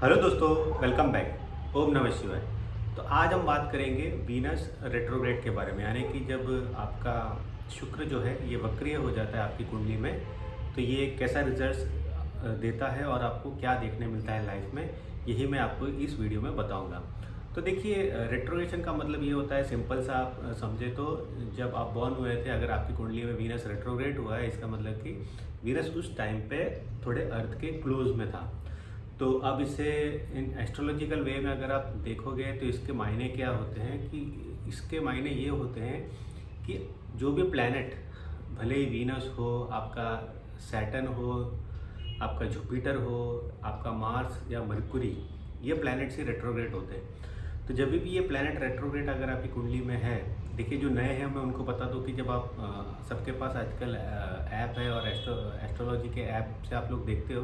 Hello दोस्तों, welcome back. ओम नमः शिवाय। तो आज हम बात करेंगे वीनस रेट्रोग्रेड के बारे में, यानी कि जब आपका शुक्र जो है ये वक्रीय हो जाता है आपकी कुंडली में, तो ये कैसा रिजल्ट देता है और आपको क्या देखने मिलता है लाइफ में, यही मैं आपको इस वीडियो में बताऊंगा। तो देखिए, रेट्रोग्रेशन का मतलब ये होता है, सिंपल सा आप समझे तो, जब आप बॉर्न हुए थे अगर आपकी कुंडली में वीनस रेट्रोग्रेड हुआ है, इसका मतलब कि वीनस उस टाइम पे थोड़े अर्थ के क्लोज में था। तो अब इसे इन एस्ट्रोलॉजिकल वे में अगर आप देखोगे तो इसके मायने क्या होते हैं कि इसके मायने ये होते हैं कि जो भी प्लैनेट, भले ही वीनस हो, आपका सैटर्न हो, आपका जुपिटर हो, आपका मार्स या मरकुरी, ये प्लैनेट्स ही रेट्रोग्रेड होते हैं। तो जब भी ये प्लैनेट रेट्रोग्रेड अगर आपकी कुंडली में है, देखिए जो नए हैं मैं उनको बता दूं कि जब आप सबके पास आजकल ऐप है और एस्ट्रोलॉजी के ऐप से आप लोग देखते हो,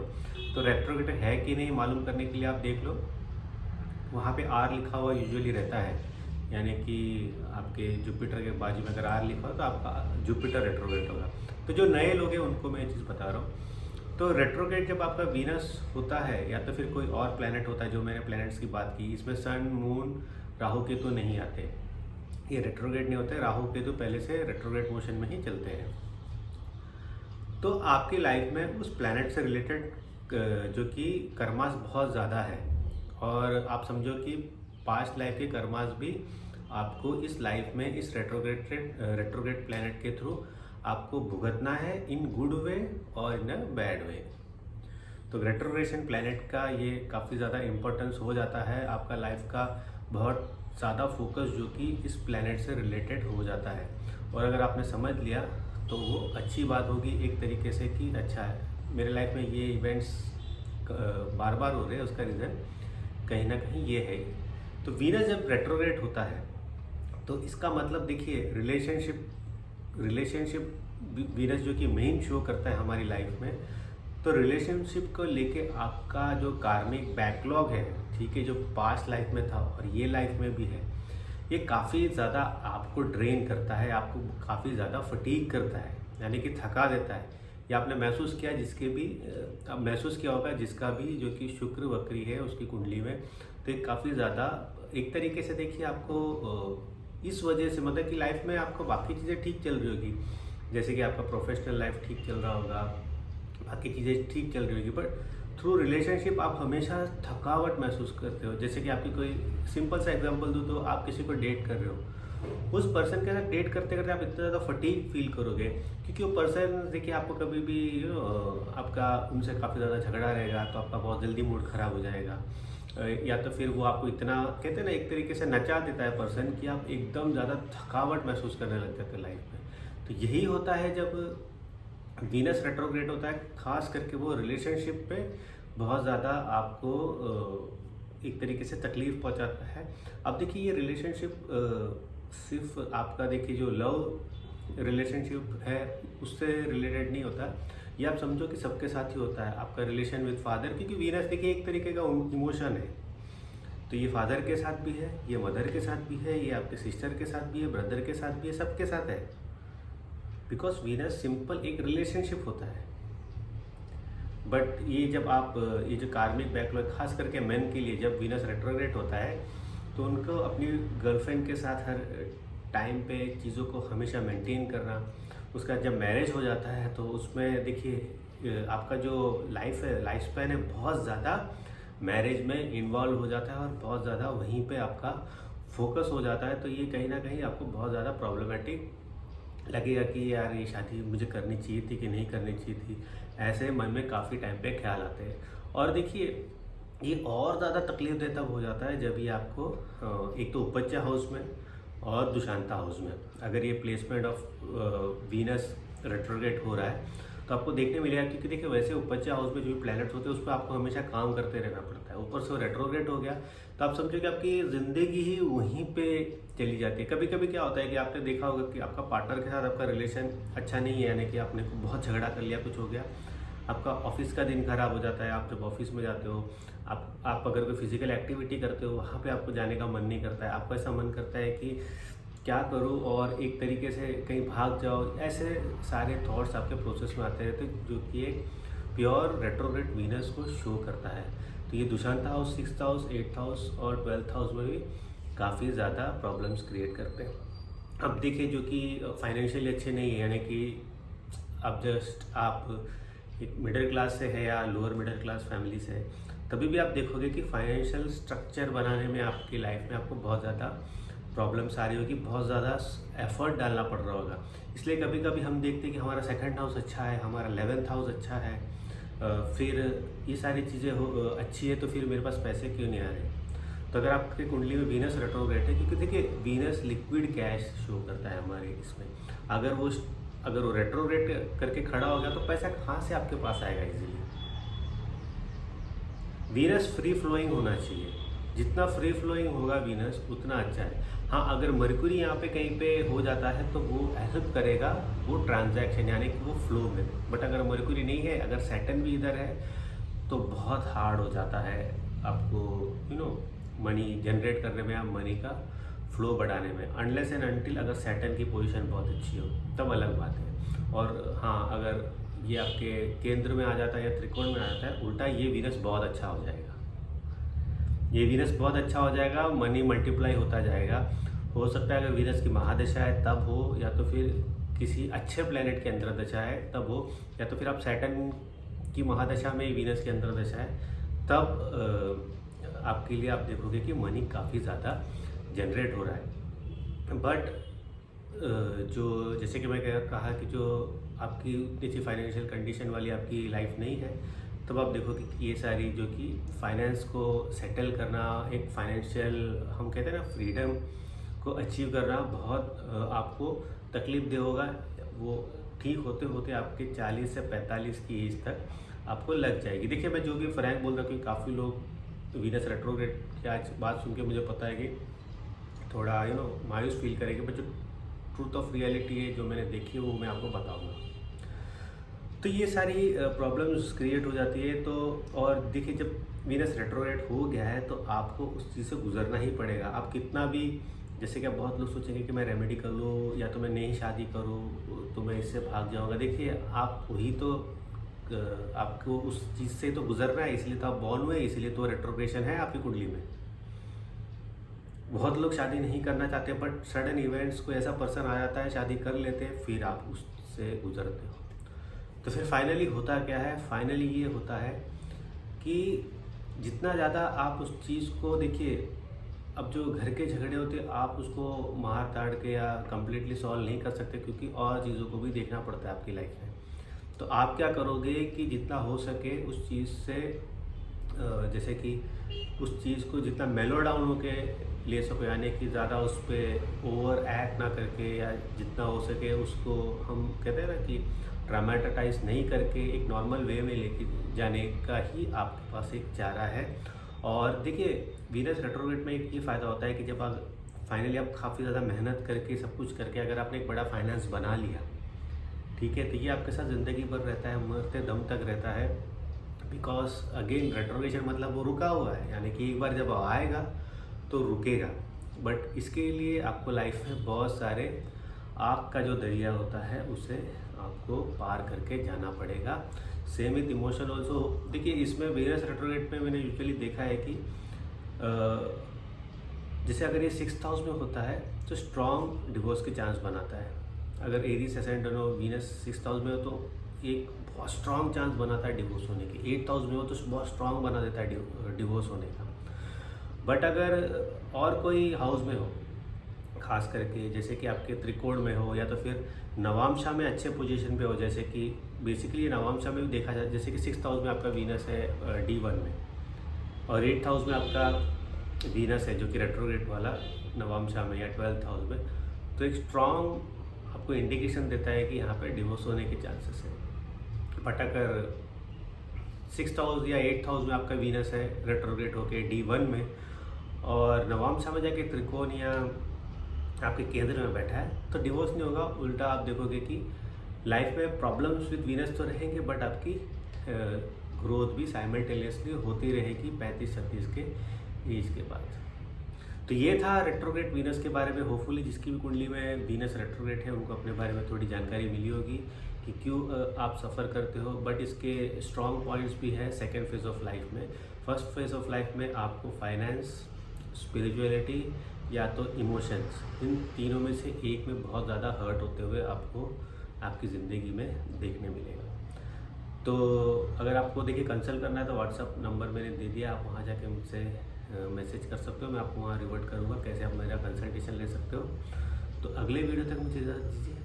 तो रेट्रोग्रेड है कि नहीं मालूम करने के लिए आप देख लो, वहाँ पे आर लिखा हुआ यूजुअली रहता है, यानी कि आपके जुपिटर के बाजू में अगर आर लिखा हो तो आपका जुपिटर रेट्रोग्रेड होगा। तो जो नए लोग हैं उनको मैं ये चीज़ बता रहा हूँ। तो रेट्रोग्रेड जब आपका वीनस होता है या तो फिर कोई और प्लैनेट होता है, जो मैंने प्लैनेट्स की बात की, इसमें सन, मून, राहु केतु नहीं आते, ये रेट्रोग्रेड नहीं होते। राहु केतु पहले से रेट्रोग्रेड मोशन में ही चलते हैं। तो आपकी लाइफ में उस प्लैनेट से रिलेटेड जो कि कर्मास बहुत ज़्यादा है, और आप समझो कि पास्ट लाइफ के कर्मास भी आपको इस लाइफ में इस रेट्रोग्रेड प्लैनेट के थ्रू आपको भुगतना है, इन गुड वे और इन अ बैड वे। तो रेट्रोग्रेशन प्लैनेट का ये काफ़ी ज़्यादा इम्पोर्टेंस हो जाता है, आपका लाइफ का बहुत ज़्यादा फोकस जो कि इस प्लैनेट से रिलेटेड हो जाता है। और अगर आपने समझ लिया तो वो अच्छी बात होगी एक तरीके से कि अच्छा है, मेरे लाइफ में ये इवेंट्स बार बार हो रहे हैं, उसका रीज़न कहीं ना कहीं ये है। तो वीनस जब रेट्रोग्रेड होता है तो इसका मतलब देखिए, रिलेशनशिप वीनस जो कि मेन शो करता है हमारी लाइफ में, तो रिलेशनशिप को लेके आपका जो कार्मिक बैकलॉग है, ठीक है, जो पास्ट लाइफ में था और ये लाइफ में भी है, ये काफ़ी ज़्यादा आपको ड्रेन करता है, आपको काफ़ी ज़्यादा फटीग करता है, यानी कि थका देता है। ये आपने महसूस किया, जिसके भी अब महसूस किया होगा, जिसका भी जो कि शुक्र वक्री है उसकी कुंडली में, तो ये काफ़ी ज़्यादा एक तरीके से देखिए आपको इस वजह से, मतलब कि लाइफ में आपको बाकी चीज़ें ठीक चल रही होगी, जैसे कि आपका प्रोफेशनल लाइफ ठीक चल रहा होगा, बाकी चीज़ें ठीक चल रही होगी, बट थ्रू रिलेशनशिप आप हमेशा थकावट महसूस करते हो। जैसे कि आपकी कोई सिंपल सा एग्जांपल दूँ तो आप किसी को डेट कर रहे हो, उस पर्सन के साथ डेट करते करते आप इतना ज़्यादा फटीग फील करोगे, क्योंकि वो पर्सन देखिए आपको कभी भी आपका उनसे काफ़ी ज़्यादा झगड़ा रहेगा तो आपका बहुत जल्दी मूड ख़राब हो जाएगा, या तो फिर वो आपको इतना कहते हैं ना, एक तरीके से नचा देता है पर्सन कि आप एकदम ज़्यादा थकावट महसूस करने लग जाते हैं लाइफ में। तो यही होता है जब वीनस रेट्रोग्रेड होता है, खास करके वो रिलेशनशिप पे बहुत ज़्यादा आपको एक तरीके से तकलीफ पहुंचाता है। अब देखिए, ये रिलेशनशिप सिर्फ आपका देखिए जो लव रिलेशनशिप है उससे रिलेटेड नहीं होता, ये आप समझो कि सबके साथ ही होता है। आपका रिलेशन विद फादर, क्योंकि वीनस देखिए एक तरीके का इमोशन है, तो ये फादर के साथ भी है, ये मदर के साथ भी है, ये आपके सिस्टर के साथ भी है, ब्रदर के साथ भी है, सबके साथ है, बिकॉज वीनस सिंपल एक रिलेशनशिप होता है। बट ये जब आप ये जो कार्मिक बैकलॉग, खास करके मेन के लिए जब वीनस रेट्रोग्रेड होता है, तो उनको अपनी गर्लफ्रेंड के साथ हर टाइम पे चीज़ों को हमेशा मेंटेन करना, उसका जब मैरिज हो जाता है तो उसमें देखिए आपका जो लाइफ स्पैन है बहुत ज़्यादा मैरिज में इन्वॉल्व हो जाता है और बहुत ज़्यादा वहीं पे आपका फोकस हो जाता है। तो ये कहीं ना कहीं आपको बहुत ज़्यादा प्रॉब्लमेटिक लगेगा कि यार ये शादी मुझे करनी चाहिए थी कि नहीं करनी चाहिए थी, ऐसे मन में काफ़ी टाइम पे ख्याल आते हैं। और देखिए, ये और ज़्यादा तकलीफ देता हो जाता है जब ये आपको एक तो उपज्या हाउस में और दुशांता हाउस में अगर ये प्लेसमेंट ऑफ वीनस रेट्रोग्रेड हो रहा है, तो आपको देखने मिलेगा। क्योंकि देखिए, वैसे उपज्या हाउस में जो भी प्लैनेट्स होते हैं उस पर आपको हमेशा काम करते रहना पड़ता है, ऊपर से रेट्रोग्रेड हो गया तो आप समझो कि आपकी ज़िंदगी ही वहीं पे चली जाती है। कभी कभी क्या होता है कि आपने देखा होगा कि आपका पार्टनर के साथ आपका रिलेशन अच्छा नहीं है, यानी कि आपने बहुत झगड़ा कर लिया, कुछ हो गया, आपका ऑफिस का दिन खराब हो जाता है। आप जब ऑफिस में जाते हो, आप अगर कोई फिजिकल एक्टिविटी करते हो, वहाँ पे आपको जाने का मन नहीं करता है, आपको ऐसा मन करता है कि क्या करूँ और एक तरीके से कहीं भाग जाओ, ऐसे सारे थॉट्स आपके प्रोसेस में आते रहते हैं, जो कि एक प्योर रेट्रोग्रेड वीनस को शो करता है। तो ये Dushant house, 6th house, 8th house और 12th हाउस में भी काफ़ी ज़्यादा प्रॉब्लम्स क्रिएट करते हैं। अब देखिए, जो कि फाइनेंशियली अच्छे नहीं है, यानी कि अब जस्ट आप एक मिडिल क्लास से है या लोअर मिडिल क्लास फैमिली से है, तभी भी आप देखोगे कि फाइनेंशियल स्ट्रक्चर बनाने में आपकी लाइफ में आपको बहुत ज़्यादा प्रॉब्लम्स आ रही होगी, बहुत ज़्यादा एफर्ट डालना पड़ रहा होगा। इसलिए कभी कभी हम देखते हैं कि हमारा 2nd हाउस अच्छा है, हमारा 11th हाउस अच्छा है, फिर ये सारी चीज़ें अच्छी है, तो फिर मेरे पास पैसे क्यों नहीं आ रहे। तो अगर आपकी कुंडली में वीनस रेट्रोग्रेड है, क्योंकि देखिए वीनस लिक्विड कैश शो करता है हमारे इसमें, अगर वो रेट्रोग्रेड करके खड़ा हो गया तो पैसा कहाँ से आपके पास आएगा इजीली। वीनस फ्री फ्लोइंग होना चाहिए, जितना फ्री फ्लोइंग होगा वीनस उतना अच्छा है। हाँ, अगर मरकुरी यहाँ पे कहीं पे हो जाता है तो वो हेल्प करेगा वो ट्रांजैक्शन, यानी कि वो फ्लो में। बट अगर मरकुरी नहीं है, अगर सैटर्न भी इधर है, तो बहुत हार्ड हो जाता है आपको मनी जनरेट करने में या मनी का फ्लो बढ़ाने में, अनलेस एंड अनटिल अगर सैटर्न की पोजीशन बहुत अच्छी हो, तब अलग बात है। और हाँ, अगर ये आपके केंद्र में आ जाता है या त्रिकोण में आ जाता है, उल्टा ये वीनस बहुत अच्छा हो जाएगा। ये वीनस बहुत अच्छा हो जाएगा, मनी मल्टीप्लाई होता जाएगा। हो सकता है अगर वीनस की महादशा है तब हो, या तो फिर किसी अच्छे प्लेनेट के अंदर दशा है तब हो, या तो फिर आप सैटर्न की महादशा में वीनस के अंदर दशा है तब आपके लिए आप देखोगे कि मनी काफ़ी ज़्यादा जनरेट हो रहा है। बट जो जैसे कि मैं कहा कि जो आपकी इतनी फाइनेंशियल कंडीशन वाली आपकी लाइफ नहीं है, तब आप देखोगे कि ये सारी जो कि फाइनेंस को सेटल करना, एक फाइनेंशियल हम कहते हैं ना फ्रीडम को अचीव करना बहुत आपको तकलीफ दे होगा। वो ठीक होते होते आपके 40 से 45 की एज तक आपको लग जाएगी। देखिए, मैं जो भी फ्रैंक बोल रहा हूँ कि काफ़ी लोग वीनस रेट्रोग्रेड की आज बात सुन के मुझे पता है कि थोड़ा मायूस फील करेंगे, बट जो ट्रूथ ऑफ रियलिटी है जो मैंने देखी है वो मैं आपको बताऊंगा। तो ये सारी प्रॉब्लम्स क्रिएट हो जाती है। तो और देखिए, जब वीनस रेट्रोग्रेड हो गया है तो आपको उस चीज़ से गुजरना ही पड़ेगा। आप कितना भी, जैसे कि आप बहुत लोग सोचेंगे कि मैं रेमेडी कर लूँ या तो मैं नई शादी करूँ तो मैं इससे भाग जाऊँगा। देखिए, आप वही तो आपको उस चीज़ से तो गुजरना है, इसलिए तो आप बॉर्न हुए, इसलिए तो रेट्रोग्रेशन है आपकी कुंडली में। बहुत लोग शादी नहीं करना चाहते, बट सडन इवेंट्स को ऐसा पर्सन आ जाता है, शादी कर लेते हैं, फिर आप उससे गुजरते हो। तो फिर फाइनली होता क्या है? फाइनली ये होता है कि जितना ज़्यादा आप उस चीज़ को देखिए, अब जो घर के झगड़े होते हैं आप उसको मार ताड़ के या कम्प्लीटली सॉल्व नहीं कर सकते, क्योंकि और चीज़ों को भी देखना पड़ता है आपकी लाइफ में। तो आप क्या करोगे कि जितना हो सके उस चीज़ से जैसे कि उस चीज़ को जितना मेलो डाउन होके ले सको, यानी कि ज़्यादा उस पर ओवर एक्ट ना करके, या जितना हो सके उसको हम कहते हैं ना कि ड्रामेटाइज नहीं करके एक नॉर्मल वे में लेके जाने का ही आपके पास एक चारा है। और देखिए, वीनस रेट्रोग्रेड में एक ये फ़ायदा होता है कि जब आप फाइनली आप काफ़ी ज़्यादा मेहनत करके सब कुछ करके अगर आपने एक बड़ा फाइनेंस बना लिया, ठीक है, तो ये आपके साथ ज़िंदगी भर रहता है, मरते दम तक रहता है। बिकॉज अगेन रेट्रोग्रेशन मतलब वो रुका हुआ है, यानी कि एक बार जब आएगा तो रुकेगा। बट इसके लिए आपको लाइफ में बहुत सारे आग का जो दरिया होता है उसे आपको पार करके जाना पड़ेगा। Same with emotion also. देखिए, इसमें वीनस रेट्रोग्रेड में मैंने यूजुअली देखा है कि जैसे अगर ये 6th हाउस में होता है तो स्ट्रॉन्ग डिवोर्स के चांस बनाता है। अगर एरीज एसेंडेंट हो, वीनस 6th हाउस में हो तो एक बहुत स्ट्रॉन्ग चांस बनाता है डिवोर्स होने के। 8th हाउस में हो तो बहुत स्ट्रॉन्ग बना देता है डिवोर्स होने का। बट अगर और कोई हाउस में हो, खास करके जैसे कि आपके त्रिकोण में हो या तो फिर नवामशा में अच्छे पोजीशन पे हो, जैसे कि बेसिकली नवामशा में भी देखा जाए, जैसे कि 6th हाउस में आपका वीनस है D1 में, और 8th हाउस में आपका वीनस है जो कि रेट्रोग्रेड वाला नवामशा में या 12th हाउस में, तो एक स्ट्रॉन्ग आपको इंडिकेशन देता है कि यहाँ पे डिवोर्स होने के चांसेस है। बट अगर 6th हाउस या 8th हाउस में आपका वीनस है रेट्रोग्रेड होके D1 में, और नवामशा में जाके त्रिकोण या आपके केंद्र में बैठा है, तो डिवोर्स नहीं होगा। उल्टा आप देखोगे कि लाइफ में प्रॉब्लम्स विद वीनस तो रहेंगे, बट आपकी ग्रोथ भी साइमल्टेनियसली होती रहेगी 35-36 के एज के बाद। तो ये था रेट्रोग्रेड वीनस के बारे में। होपफुली जिसकी भी कुंडली में वीनस रेट्रोग्रेड है उनको अपने बारे में थोड़ी जानकारी मिली होगी। कि क्यों आप सफ़र करते हो, बट इसके स्ट्रॉन्ग पॉइंट्स भी है सेकेंड फेज़ ऑफ लाइफ में। फर्स्ट फेज़ ऑफ लाइफ में आपको फाइनेंस, स्पिरिचुअलिटी या तो इमोशंस, इन तीनों में से एक में बहुत ज़्यादा हर्ट होते हुए आपको आपकी ज़िंदगी में देखने मिलेगा। तो अगर आपको देखिए कंसल्ट करना है तो व्हाट्सअप नंबर मैंने दे दिया, आप वहाँ जाके मुझसे मैसेज कर सकते हो, मैं आपको वहाँ रिवर्ट करूँगा कैसे आप मेरा कंसल्टेशन ले सकते हो। तो अगले वीडियो तक मुझे इजाज़त दीजिए।